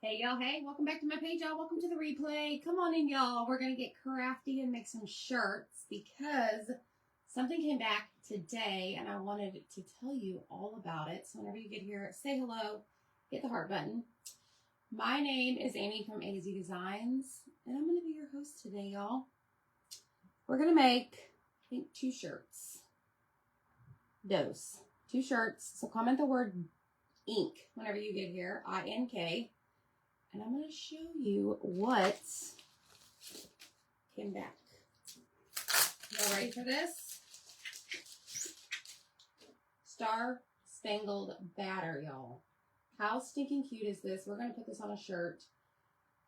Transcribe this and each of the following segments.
Hey y'all, hey, welcome back to my page, y'all. Welcome to the replay. Come on in, y'all. We're gonna get crafty and make some shirts because something came back today and I wanted to tell you all about it. So whenever you get here, say hello, hit the heart button. My name is Amy from A to Z Designs, and I'm gonna be your host today, y'all. We're gonna make, I think, 2 shirts. Two shirts. So comment the word ink whenever you get here, INK. And I'm going to show you what came back. Y'all ready for this? Star Spangled Batter, y'all. How stinking cute is this? We're going to put this on a shirt.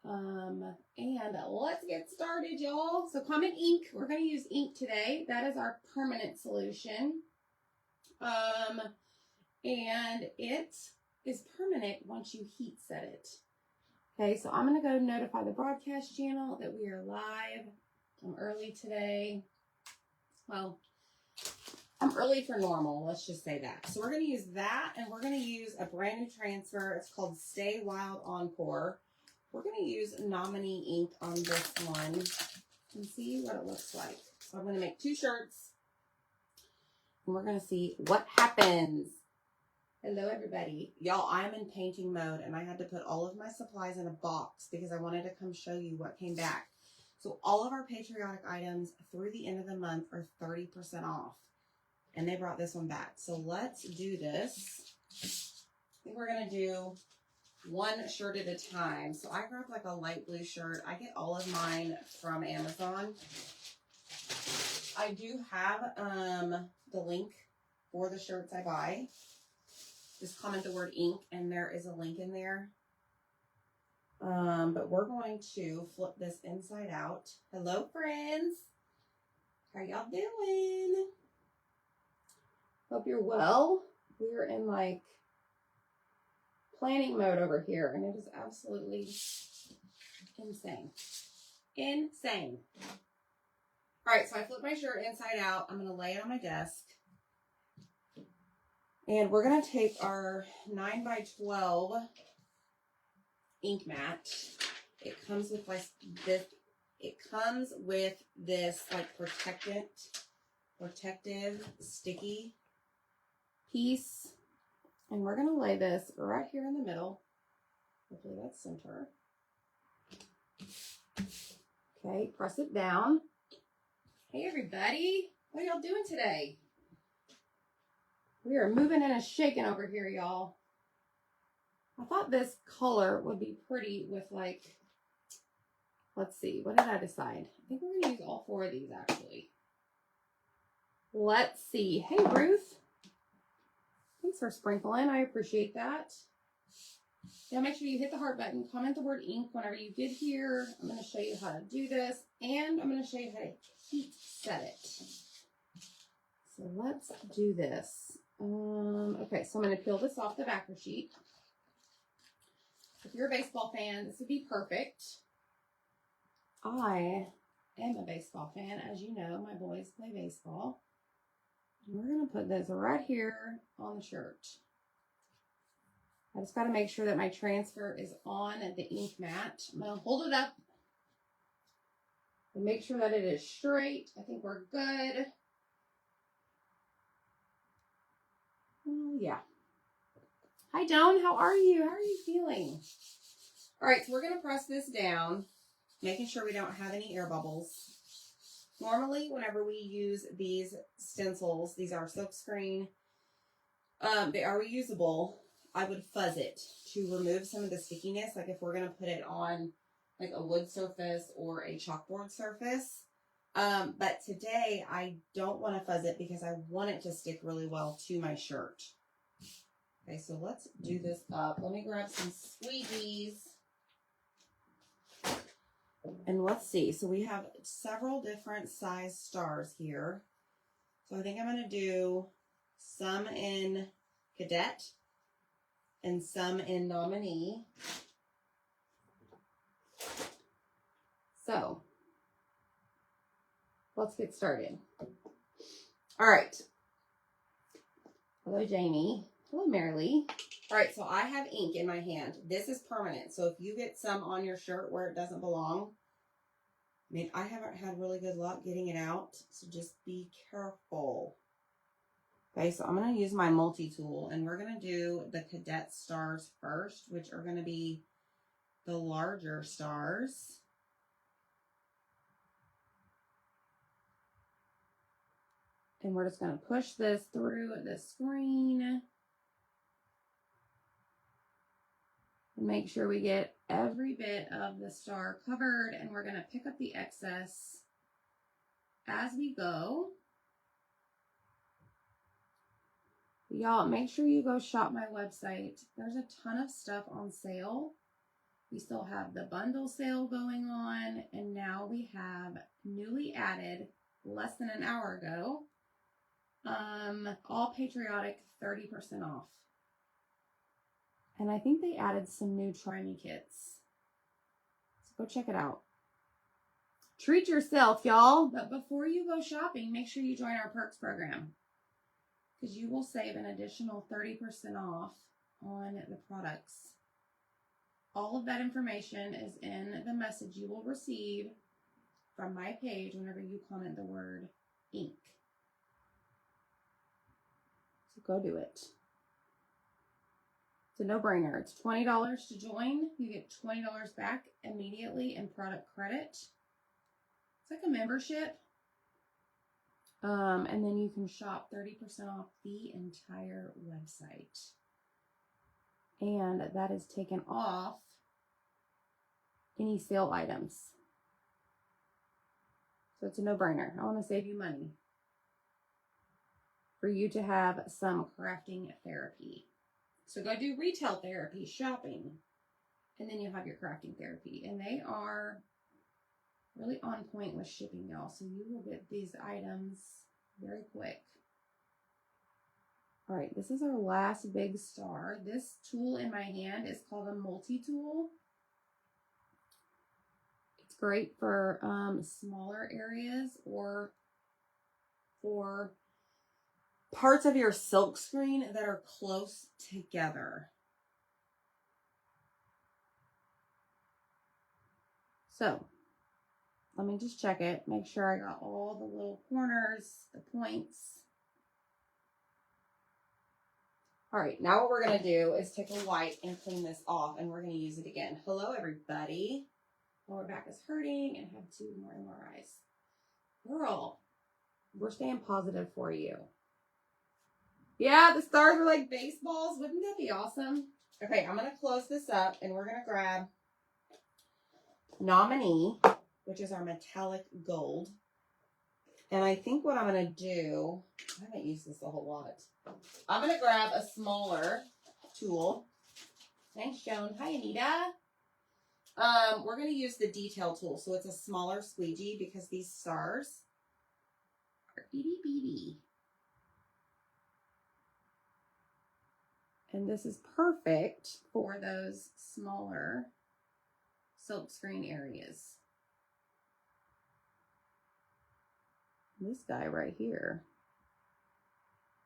And let's get started, y'all. So comment ink. We're going to use ink today. That is our permanent solution. And it is permanent once you heat set it. Okay, so I'm going to go notify the broadcast channel that we are live. I'm early today. Well, I'm early for normal. Let's just say that. So we're going to use that, and we're going to use a brand new transfer. It's called Stay Wild Encore. We're going to use Nominee ink on this one and see what it looks like. So I'm going to make 2 shirts, and we're going to see what happens. Hello, everybody. Y'all, I'm in painting mode, and I had to put all of my supplies in a box because I wanted to come show you what came back. So all of our patriotic items through the end of the month are 30% off, and they brought this one back. So let's do this. I think we're going to do 1 shirt at a time. So I grabbed like a light blue shirt. I get all of mine from Amazon. I do have the link for the shirts I buy. Just comment the word ink, and there is a link in there. But we're going to flip this inside out. Hello, friends. How y'all doing? Hope you're well. We're in like planning mode over here, and it is absolutely insane. Insane. All right, so I flipped my shirt inside out. I'm going to lay it on my desk. And we're going to take our 9x12 ink mat. It comes with like this. It comes with this like protective sticky piece. And we're going to lay this right here in the middle. Hopefully that's center. Okay, press it down. Hey everybody, what are y'all doing today? We are moving and shaking over here, y'all. I thought this color would be pretty with like, let's see, what did I decide? I think we're going to use all 4 of these actually. Let's see. Hey, Ruth. Thanks for sprinkling. I appreciate that. Yeah, make sure you hit the heart button. Comment the word ink whenever you get here. I'm going to show you how to do this, and I'm going to show you how to heat set it. So let's do this. Okay, so I'm going to peel this off the backer sheet. If you're a baseball fan, this would be perfect. I am a baseball fan. As you know, my boys play baseball. And we're going to put this right here on the shirt. I just got to make sure that my transfer is on the ink mat. I'm going to hold it up and make sure that it is straight. I think we're good. Oh, yeah. Hi, Dawn. How are you? How are you feeling? All right, so we're going to press this down, making sure we don't have any air bubbles. Normally, whenever we use these stencils, these are silkscreen. They are reusable. I would fuzz it to remove some of the stickiness, like if we're going to put it on like a wood surface or a chalkboard surface. But today, I don't want to fuzz it because I want it to stick really well to my shirt. Okay, so let's do this up. Let me grab some squeegees. And let's see. So we have several different size stars here. So I think I'm going to do some in Cadet and some in Nominee. So let's get started. All right. Hello, Jamie. Hello, Marilee. All right, so I have ink in my hand. This is permanent. So if you get some on your shirt where it doesn't belong, I mean, I haven't had really good luck getting it out. So just be careful. Okay, so I'm going to use my multi-tool, and we're going to do the cadet stars first, which are going to be the larger stars. And we're just going to push this through the screen. And make sure we get every bit of the star covered, and we're going to pick up the excess as we go. Y'all, make sure you go shop my website. There's a ton of stuff on sale. We still have the bundle sale going on, and now we have newly added, less than an hour ago, all patriotic 30% off. And I think they added some new Try Me kits. So go check it out. Treat yourself, y'all. But before you go shopping, make sure you join our perks program, because you will save an additional 30% off on the products. All of that information is in the message you will receive from my page whenever you comment the word ink. So go do it. It's a no-brainer. It's $20 to join. You get $20 back immediately in product credit. It's like a membership. And then you can shop 30% off the entire website. And that is taken off any sale items. So it's a no-brainer. I want to save you money for you to have some crafting therapy. So go do retail therapy, shopping, and then you'll have your crafting therapy. And they are really on point with shipping, y'all. So you will get these items very quick. All right, this is our last big star. This tool in my hand is called a multi-tool. It's great for smaller areas or for parts of your silk screen that are close together. So let me just check it, make sure I got all the little corners, the points. All right, now what we're going to do is take a wipe and clean this off, and we're going to use it again. Hello, everybody. Lower back is hurting and have 2 more MRIs. Girl, we're staying positive for you. Yeah, the stars are like baseballs. Wouldn't that be awesome? Okay, I'm going to close this up, and we're going to grab Nominee, which is our metallic gold. And I think what I'm going to do, I haven't used this a whole lot. I'm going to grab a smaller tool. Thanks, Joan. Hi, Anita. We're going to use the detail tool. So it's a smaller squeegee because these stars are itty bitty. And this is perfect for those smaller silk screen areas. This guy right here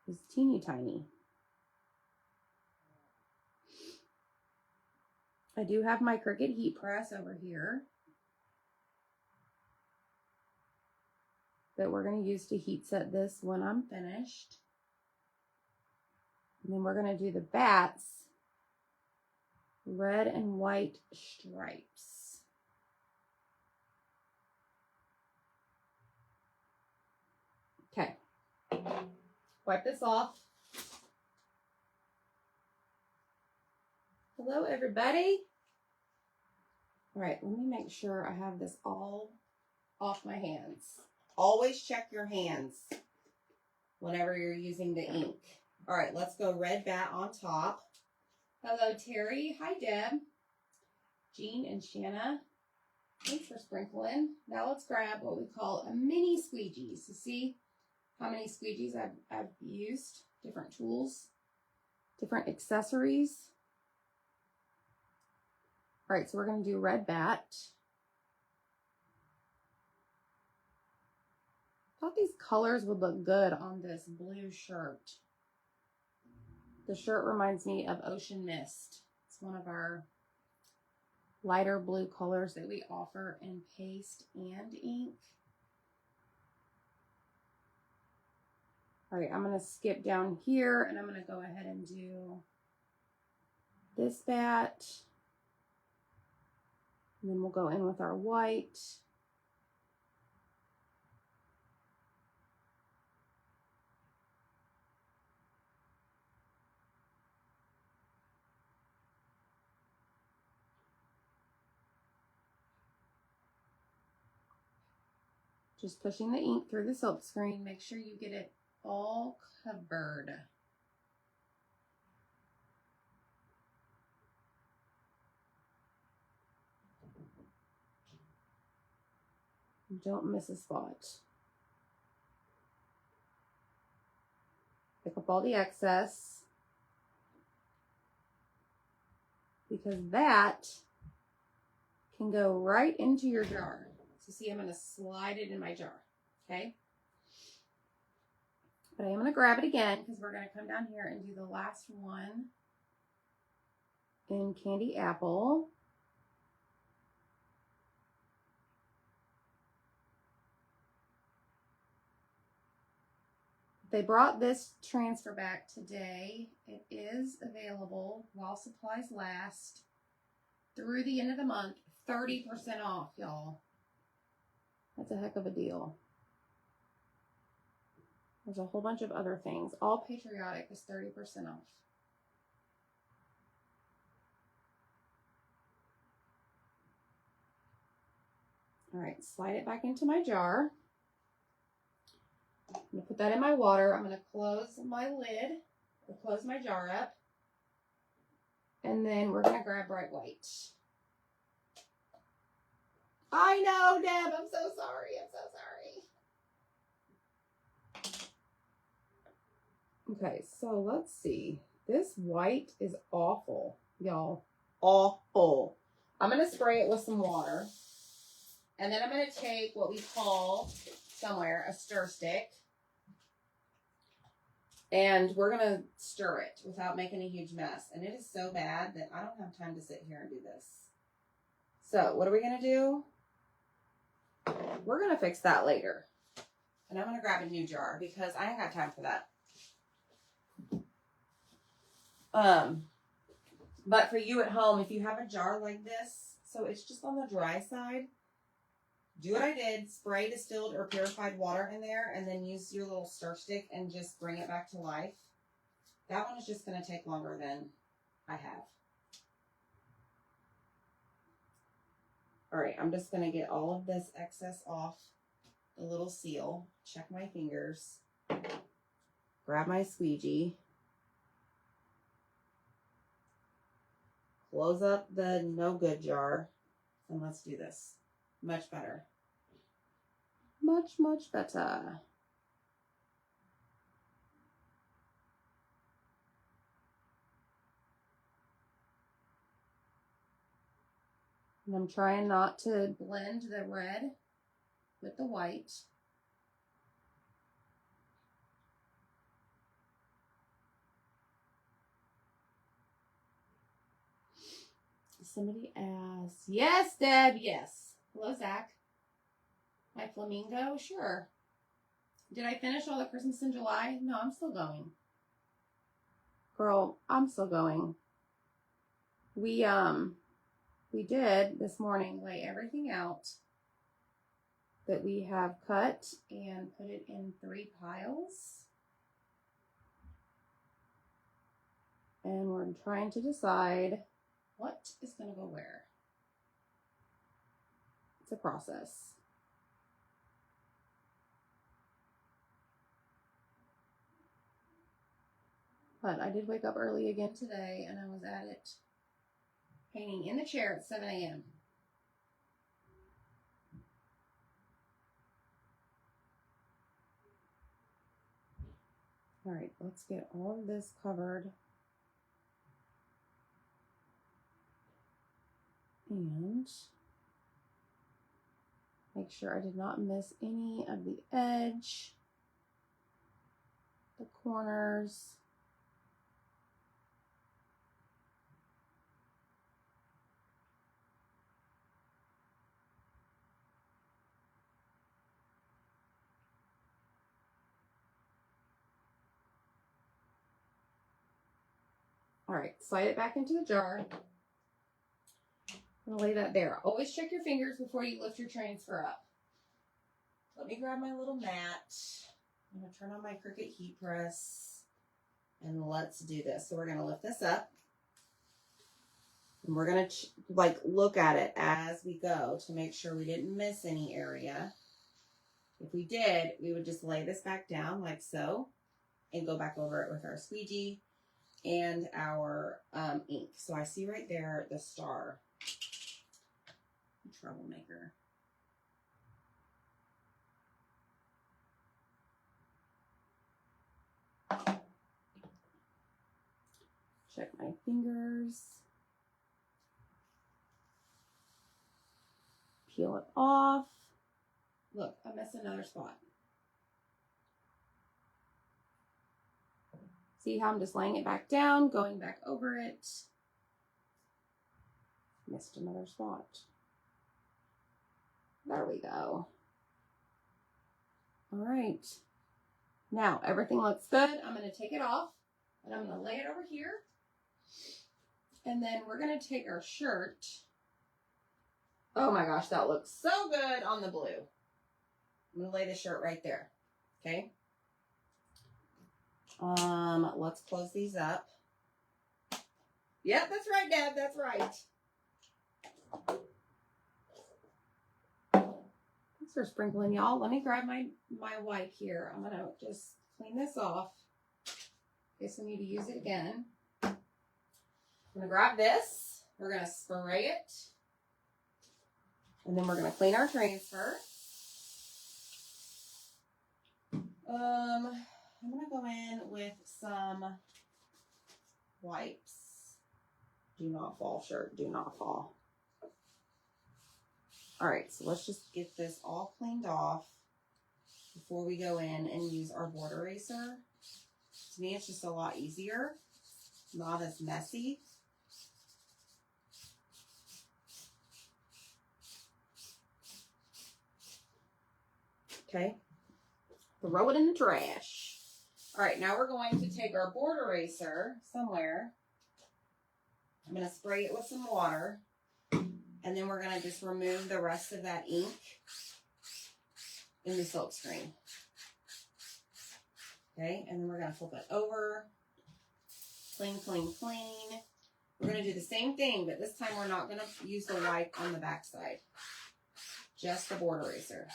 is teeny tiny. I do have my Cricut heat press over here that we're going to use to heat set this when I'm finished. And then we're going to do the bats, red and white stripes. Okay. Wipe this off. Hello, everybody. All right, let me make sure I have this all off my hands. Always check your hands whenever you're using the ink. All right, let's go red bat on top. Hello, Terry. Hi, Deb. Jean and Shanna. Thanks for sprinkling. Now let's grab what we call a mini squeegee. So see how many squeegees I've used, different tools, different accessories. All right, so we're going to do red bat. I thought these colors would look good on this blue shirt. The shirt reminds me of Ocean Mist. It's one of our lighter blue colors that we offer in paste and ink. All right, I'm going to skip down here and I'm going to go ahead and do this bat. And then we'll go in with our white. Just pushing the ink through the silk screen. Make sure you get it all covered. Don't miss a spot. Pick up all the excess, because that can go right into your jar. So see, I'm going to slide it in my jar, okay? But I am going to grab it again because we're going to come down here and do the last one in Candy Apple. They brought this transfer back today. It is available while supplies last through the end of the month. 30% off, y'all. That's a heck of a deal. There's a whole bunch of other things. All Patriotic is 30% off. All right, slide it back into my jar. I'm going to put that in my water. I'm going to close my lid, or close my jar up. And then we're going to grab bright white. I know, Deb. I'm so sorry. I'm so sorry. Okay, so let's see. This white is awful, y'all. Awful. I'm going to spray it with some water. And then I'm going to take what we call somewhere a stir stick. And we're going to stir it without making a huge mess. And it is so bad that I don't have time to sit here and do this. So what are we going to do? We're going to fix that later. And I'm going to grab a new jar because I ain't got time for that. But for you at home, if you have a jar like this, so it's just on the dry side, do what I did, spray distilled or purified water in there, and then use your little stir stick and just bring it back to life. That one is just going to take longer than I have. All right, I'm just going to get all of this excess off the little seal. Check my fingers. Grab my squeegee. Close up the no good jar. And let's do this. Much better. Much, much better. And I'm trying not to blend the red with the white. Somebody asked, yes, Deb, yes. Hello, Zach. My flamingo, sure. Did I finish all the Christmas in July? No, I'm still going. Girl, I'm still going. We did this morning lay everything out that we have cut and put it in 3 piles. And we're trying to decide what is going to go where. It's a process. But I did wake up early again today and I was at it painting in the chair at 7 a.m. All right, let's get all of this covered. And make sure I did not miss any of the edge, the corners. All right, slide it back into the jar. I'm gonna lay that there. Always check your fingers before you lift your transfer up. Let me grab my little mat. I'm gonna turn on my Cricut heat press and let's do this. So we're gonna lift this up and we're gonna like look at it as we go to make sure we didn't miss any area. If we did, we would just lay this back down like so and go back over it with our squeegee and our ink. So I see right there the star. Troublemaker. Check my fingers. Peel it off. Look, I missed another spot. See how I'm just laying it back down, going back over it. Missed another spot. There we go. All right. Now, everything looks good. I'm going to take it off and I'm going to lay it over here. And then we're going to take our shirt. Oh my gosh, that looks so good on the blue. I'm going to lay the shirt right there. Okay. Let's close these up. Yep, that's right, Deb. That's right. Thanks for sprinkling, y'all. Let me grab my wipe here. I'm gonna just clean this off in case I need to use it again. I'm gonna grab this. We're gonna spray it, and then we're gonna clean our transfer. I'm gonna go in with some wipes. Do not fall, shirt. Do not fall. All right, so let's just get this all cleaned off before we go in and use our board eraser. To me, it's just a lot easier, not as messy. Okay, throw it in the trash. All right, now we're going to take our board eraser somewhere. I'm going to spray it with some water. And then we're going to just remove the rest of that ink in the silk screen. Okay, and then we're going to flip it over. Clean, clean, clean. We're going to do the same thing, but this time we're not going to use the wipe on the back side. Just the board eraser.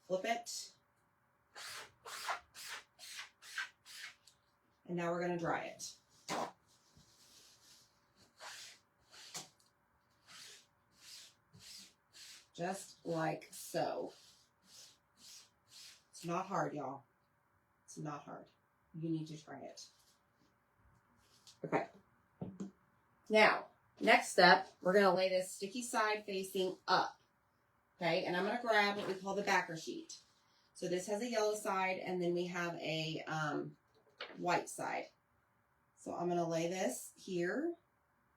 Flip it. And now we're going to dry it. Just like so. It's not hard, y'all. It's not hard. You need to try it. Okay. Now, next step, we're going to lay this sticky side facing up. Okay, and I'm going to grab what we call the backer sheet. So this has a yellow side, and then we have a white side. So I'm going to lay this here,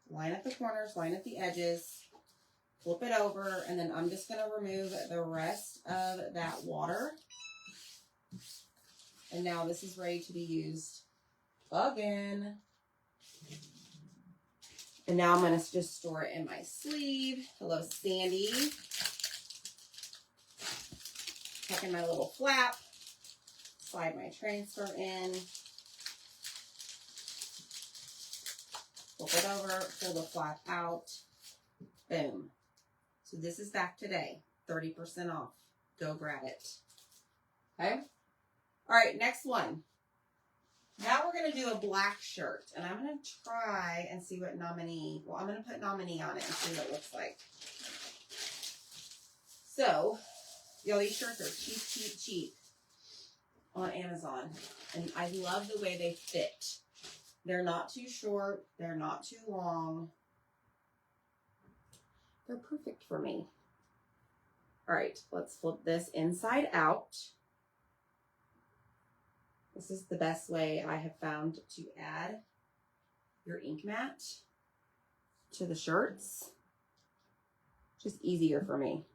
line up the corners, line up the edges, flip it over, and then I'm just going to remove the rest of that water. And now this is ready to be used again. And now I'm going to just store it in my sleeve. Hello, Sandy. Tuck in my little flap. Slide my transfer in. Flip it over, pull the flap out. Boom. So this is back today. 30% off. Go grab it. Okay? All right, next one. Now we're going to do a black shirt. And I'm going to try and see what nominee, well, I'm going to put nominee on it and see what it looks like. So, y'all, these shirts are cheap, cheap, cheap on Amazon. And I love the way they fit. They're not too short. They're not too long. They're perfect for me. All right, let's flip this inside out. This is the best way I have found to add your ink mat to the shirts. Just easier for me.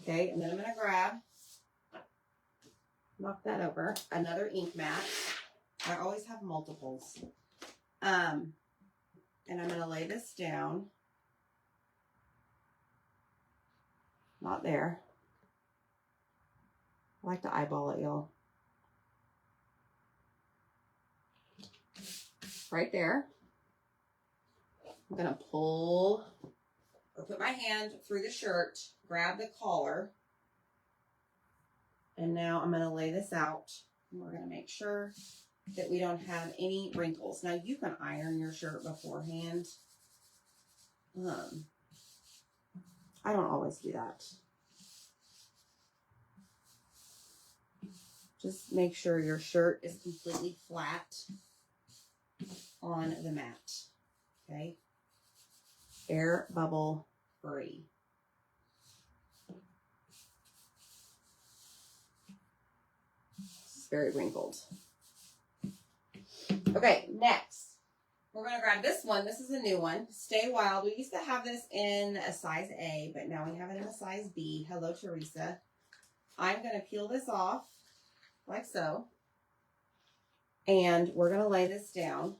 Okay, and then I'm going to grab, knock that over, another ink mat. I always have multiples. And I'm going to lay this down. Not there. I like to eyeball it, y'all. Right there. I'm going to pull or put my hand through the shirt, grab the collar, and now I'm going to lay this out. And we're going to make sure that we don't have any wrinkles. Now, you can iron your shirt beforehand. I don't always do that. Just make sure your shirt is completely flat on the mat. Okay? Air bubble free. This is very wrinkled. Okay, next. We're going to grab this one. This is a new one. Stay Wild. We used to have this in a size A, but now we have it in a size B. Hello, Teresa. I'm going to peel this off like so. And we're going to lay this down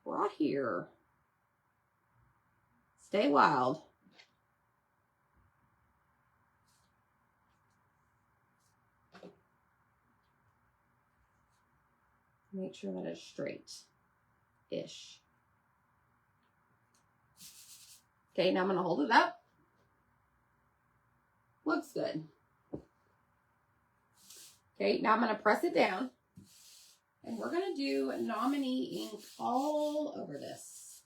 right here. Stay Wild. Make sure that it's straight-ish. Okay, now I'm going to hold it up. Looks good. Okay, now I'm going to press it down. And we're going to do Nominee ink all over this.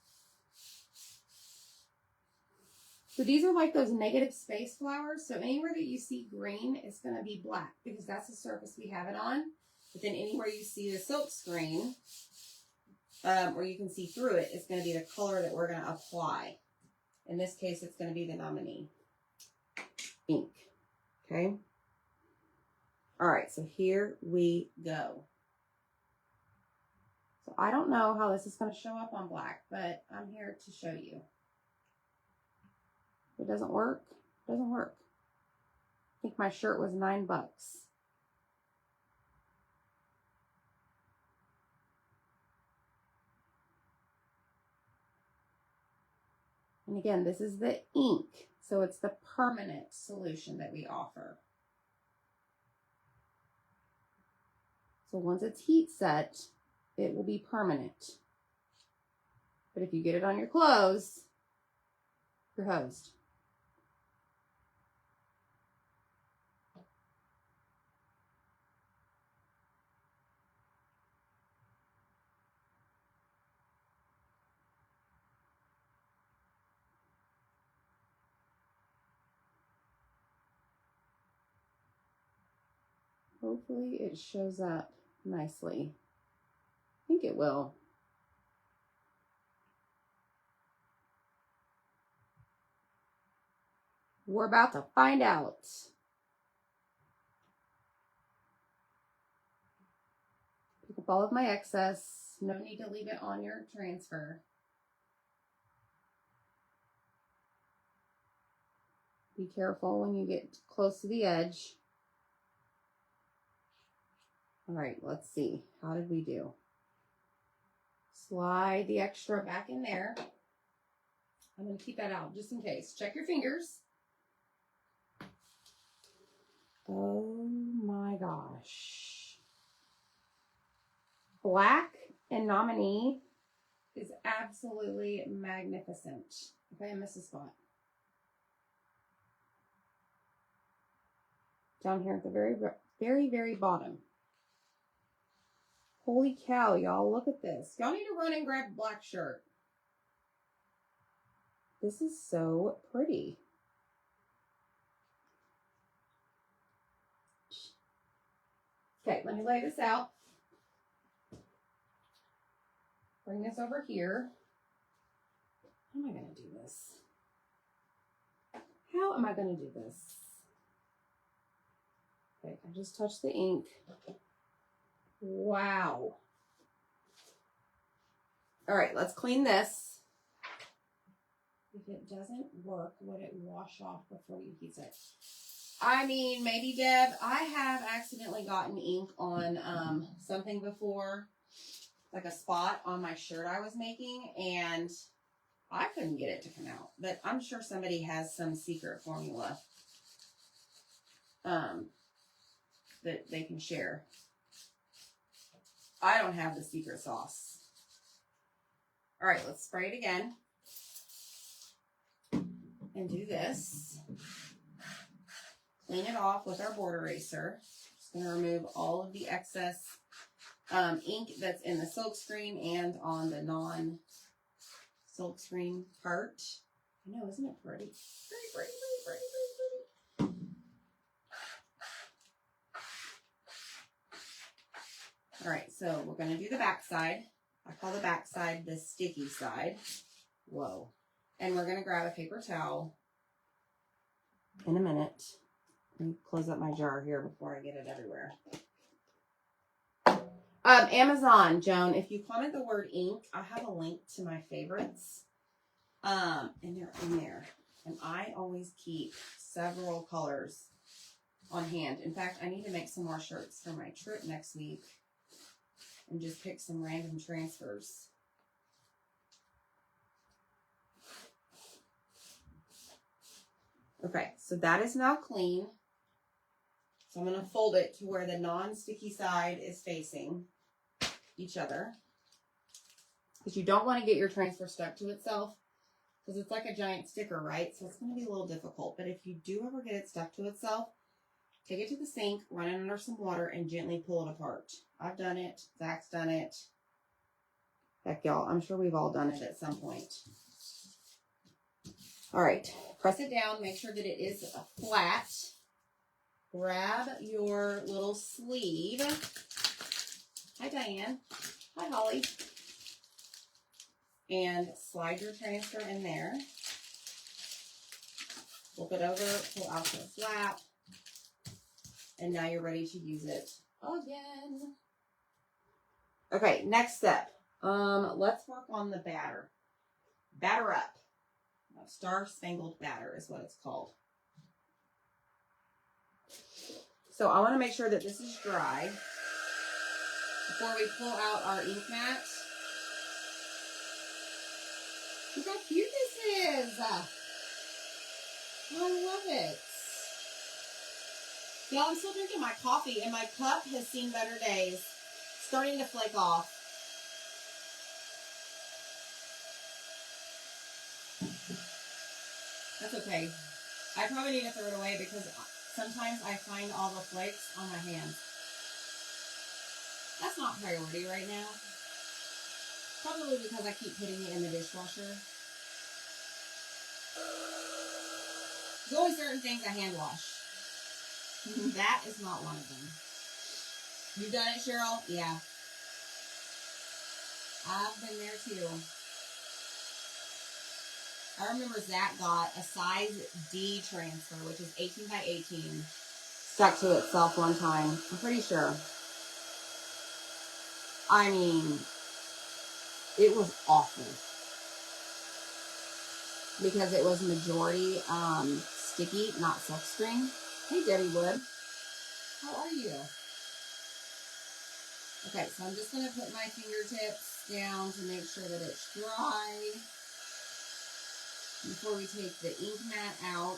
So these are like those negative space flowers. So anywhere that you see green, it's going to be black because that's the surface we have it on. But then anywhere you see the silk screen, or you can see through it, it's going to be the color that we're going to apply. In this case, it's going to be the Nominee ink. Okay. All right. So here we go. So I don't know how this is going to show up on black, but I'm here to show you. If it doesn't work, it doesn't work. I think my shirt was $9. And again, this is the ink, so it's the permanent solution that we offer. So once it's heat set, it will be permanent. But if you get it on your clothes, you're hosed. Hopefully it shows up nicely. I think it will. We're about to find out. Pick up all of my excess. No need to leave it on your transfer. Be careful when you get close to the edge. All right, let's see. How did we do? Slide the extra back in there. I'm going to keep that out just in case. Check your fingers. Oh my gosh. Black and Nominee is absolutely magnificent. Okay, I missed a spot. Down here at the very bottom. Holy cow, y'all, look at this. Y'all need to run and grab a black shirt. This is so pretty. Okay, let me lay this out. Bring this over here. How am I going to do this? How am I going to do this? Okay, I just touched the ink. Wow. All right, let's clean this. If it doesn't work, let it wash off before you heat it. I mean, maybe Deb, I have accidentally gotten ink on something before, like a spot on my shirt I was making, and I couldn't get it to come out. But I'm sure somebody has some secret formula that they can share. I don't have the secret sauce. All right, let's spray it again. And do this. Clean it off with our board eraser. Just going to remove all of the excess ink that's in the silkscreen and on the non-silkscreen part. I know, isn't it pretty? Pretty, pretty, pretty, pretty, pretty, pretty. All right, so we're going to do the back side. I call the back side the sticky side. Whoa. And we're going to grab a paper towel in a minute. Let me close up my jar here before I get it everywhere. Amazon, Joan, if you comment the word ink, I have a link to my favorites. And they're in there. And I always keep several colors on hand. In fact, I need to make some more shirts for my trip next week and just pick some random transfers. Okay, so that is now clean. So I'm going to fold it to where the non-sticky side is facing each other. Because you don't want to get your transfer stuck to itself. Because it's like a giant sticker, right? So it's going to be a little difficult. But if you do ever get it stuck to itself, take it to the sink, run it under some water, and gently pull it apart. I've done it. Zach's done it. Heck, y'all, I'm sure we've all done it at some point. All right, press it down. Make sure that it is flat. Grab your little sleeve. Hi, Diane. Hi, Holly. And slide your transfer in there. Flip it over, pull out the flap. And now you're ready to use it again. Okay, next step. Let's work on the batter. Batter up. Star Spangled Batter is what it's called. So I want to make sure that this is dry before we pull out our ink mat. Look how cute this is. I love it. Y'all, I'm still drinking my coffee and my cup has seen better days. It's starting to flake off. That's okay. I probably need to throw it away because sometimes I find all the flakes on my hands. That's not priority right now. Probably because I keep putting it in the dishwasher. There's always certain things I hand wash. That is not one of them. You've done it, Cheryl? Yeah. I've been there too. I remember Zach got a size D transfer, which is 18 by 18. Stuck to itself one time. I'm pretty sure. I mean, it was awful. Because it was majority sticky, not silkscreen. Hey, Debbie Wood. How are you? Okay, so I'm just going to put my fingertips down to make sure that it's dry. Before we take the ink mat out.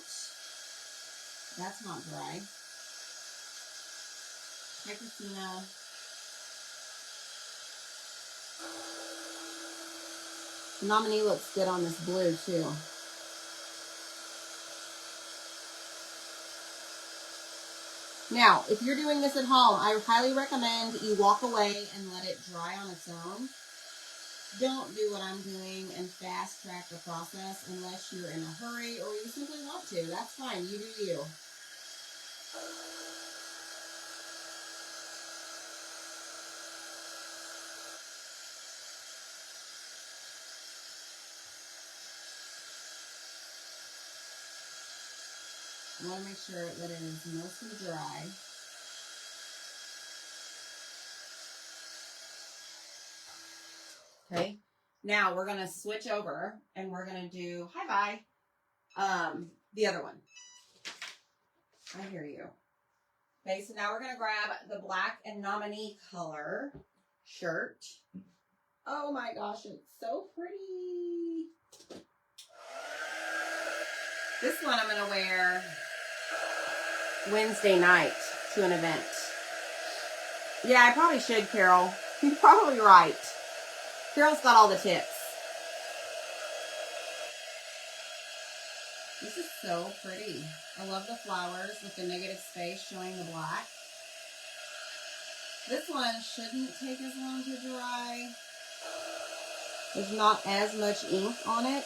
That's not dry. Hi, Christina. The nominee looks good on this blue, too. Now, if you're doing this at home, I highly recommend you walk away and let it dry on its own. Don't do what I'm doing and fast track the process unless you're in a hurry or you simply want to. That's fine. You do you. I want to make sure that it is mostly dry. Okay. Now we're going to switch over and we're going to do, hi, bye, the other one. I hear you. Okay, so now we're going to grab the black and nominee color shirt. Oh my gosh, it's so pretty. This one I'm going to wear Wednesday night to an event. Yeah, I probably should, Carol. You're probably right. Carol's got all the tips. This is so pretty. I love the flowers with the negative space showing the black. This one shouldn't take as long to dry. There's not as much ink on it.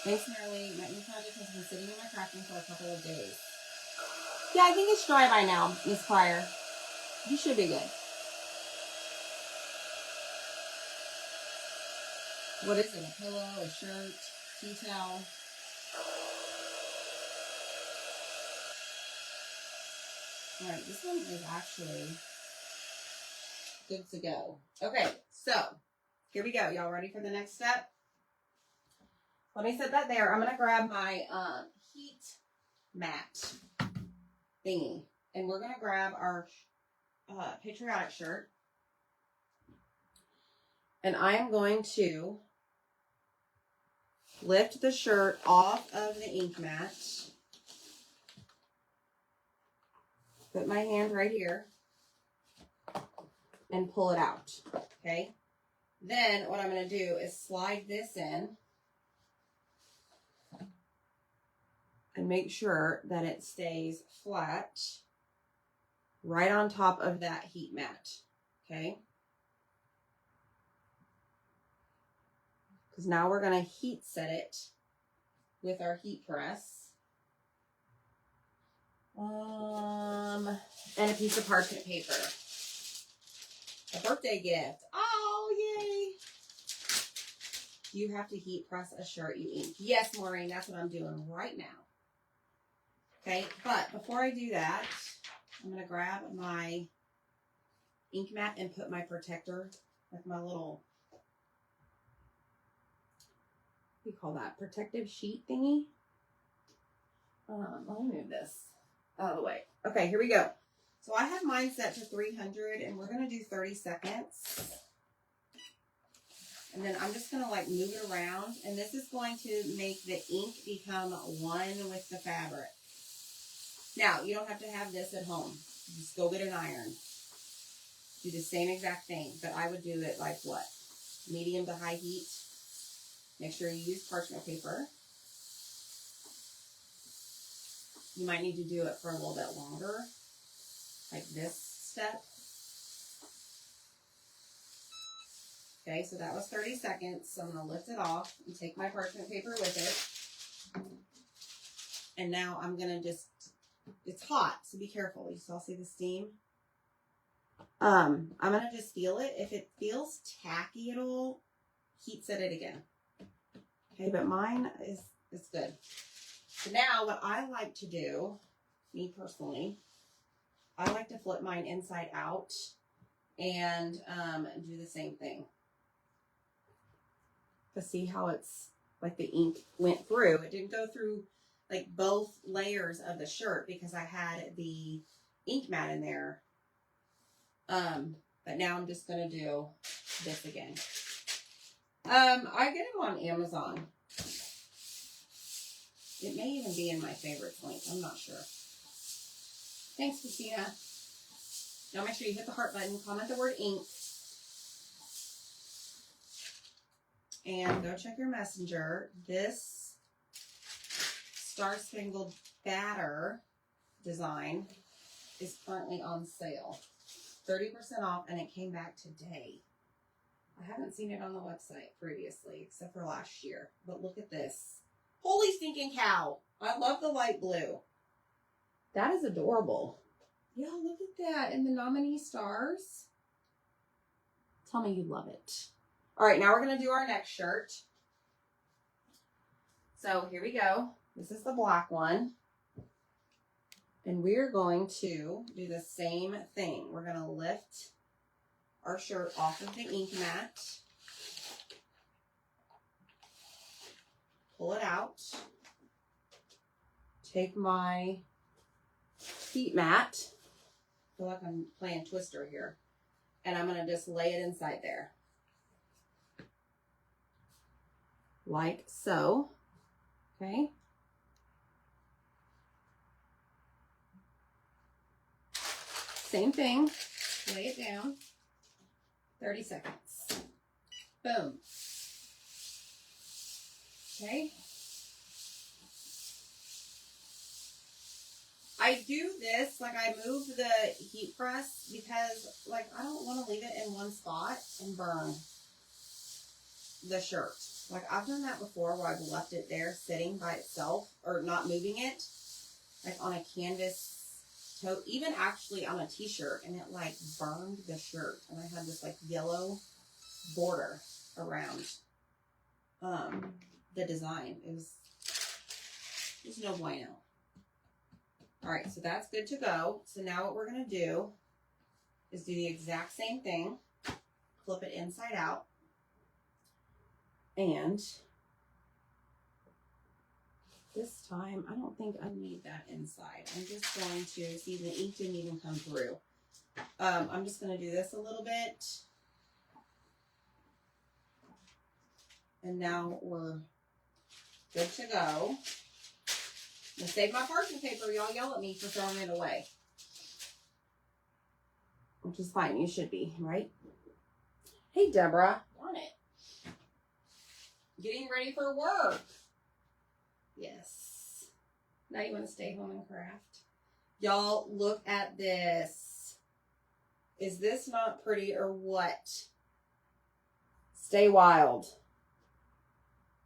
Thanks, Marilee. My ink project has been sitting in my crafting for a couple of days. Yeah, I think it's dry by now, Miss Pryor. You should be good. What is it? A pillow, a shirt, tea towel? Alright, this one is actually good to go. Okay, so here we go. Y'all ready for the next step? Let me set that there. I'm going to grab my heat mat thingy. And we're going to grab our patriotic shirt. And I am going to lift the shirt off of the ink mat. Put my hand right here. And pull it out. Okay? Then what I'm going to do is slide this in. And make sure that it stays flat right on top of that heat mat. Okay? Because now we're going to heat set it with our heat press. And a piece of parchment paper. A birthday gift. Oh, yay. You have to heat press a shirt you ink. Yes, Maureen, that's what I'm doing right now. Okay, but before I do that, I'm going to grab my ink mat and put my protector, like my little, what do you call that? Protective sheet thingy. Let me move this out of the way. Okay, here we go. So I have mine set to 300 and we're going to do 30 seconds. And then I'm just going to like move it around. And this is going to make the ink become one with the fabric. Now, you don't have to have this at home. Just go get an iron. Do the same exact thing. But I would do it like what? Medium to high heat. Make sure you use parchment paper. You might need to do it for a little bit longer. Like this step. Okay, so that was 30 seconds. So I'm going to lift it off and take my parchment paper with it. And now I'm going to just, it's hot, so be careful. You all see the steam? I'm going to just feel it. If it feels tacky at all, heat set it again. Okay, but mine is good. So now what I like to do, me personally, I like to flip mine inside out and do the same thing. To see how it's, like the ink went through. It didn't go through like both layers of the shirt because I had the ink mat in there. But now I'm just going to do this again. I get them on Amazon. It may even be in my favorites link. I'm not sure. Thanks, Christina. Now make sure you hit the heart button, comment the word ink, and go check your messenger. This Star Spangled Batter design is currently on sale. 30% off, and it came back today. I haven't seen it on the website previously, except for last year. But look at this. Holy stinking cow. I love the light blue. That is adorable. Yeah, look at that. And the nominee stars. Tell me you love it. All right, now we're going to do our next shirt. So here we go. This is the black one. And we're going to do the same thing. We're going to lift our shirt off of the ink mat. Pull it out. take my heat mat. I feel like I'm playing Twister here. And I'm going to just lay it inside there. Like so. Okay. Same thing. Lay it down. 30 seconds. Boom. Okay. I do this, like I move the heat press because like I don't want to leave it in one spot and burn the shirt. Like I've done that before where I've left it there sitting by itself or not moving it, like on a canvas tote, even actually on a t-shirt, and it like burned the shirt, and I had this like yellow border around the design. It was no bueno. All right, so that's good to go. So now what we're going to do is do the exact same thing. Flip it inside out. And this time, I don't think I need that inside. I'm just going to, see the ink didn't even come through. I'm just going to do this a little bit. And now we're good to go. I'm going to save my parchment paper. Y'all yell at me for throwing it away. Which is fine. You should be, right? Hey, Deborah. Darn it. Getting ready for work. Yes. Now you want to stay home and craft. Y'all, look at this. Is this not pretty or what? Stay wild.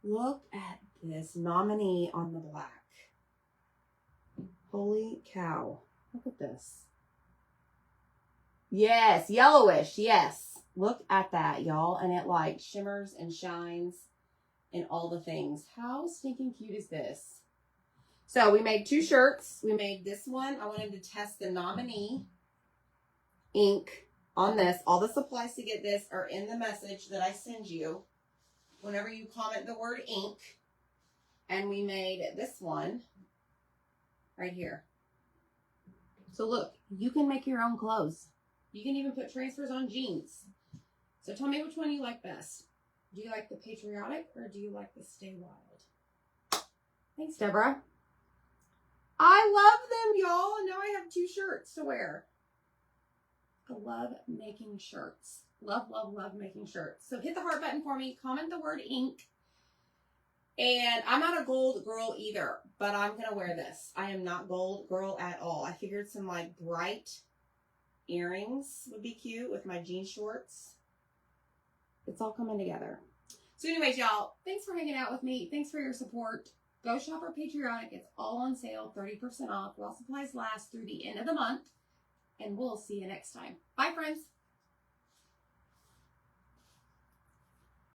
Look at this nominee on the black. Holy cow. Look at this. Yes, yellowish, yes. Look at that, y'all. And it like shimmers and shines and all the things. How stinking cute is this? So we made 2 shirts. We made this one. I wanted to test the nominee ink on this. All the supplies to get this are in the message that I send you whenever you comment the word ink. And we made this one right here. So look, you can make your own clothes. You can even put transfers on jeans. So tell me which one you like best. Do you like the patriotic or do you like the stay wild? Thanks, Deborah. I love them, y'all. And now I have 2 shirts to wear. I love making shirts. Love, love, love making shirts. So hit the heart button for me. Comment the word ink. And I'm not a gold girl either, but I'm going to wear this. I am not gold girl at all. I figured some like bright earrings would be cute with my jean shorts. It's all coming together. So anyways, y'all, thanks for hanging out with me. Thanks for your support. Go shop our Patriotic. It's all on sale, 30% off while supplies last through the end of the month. And we'll see you next time. Bye, friends.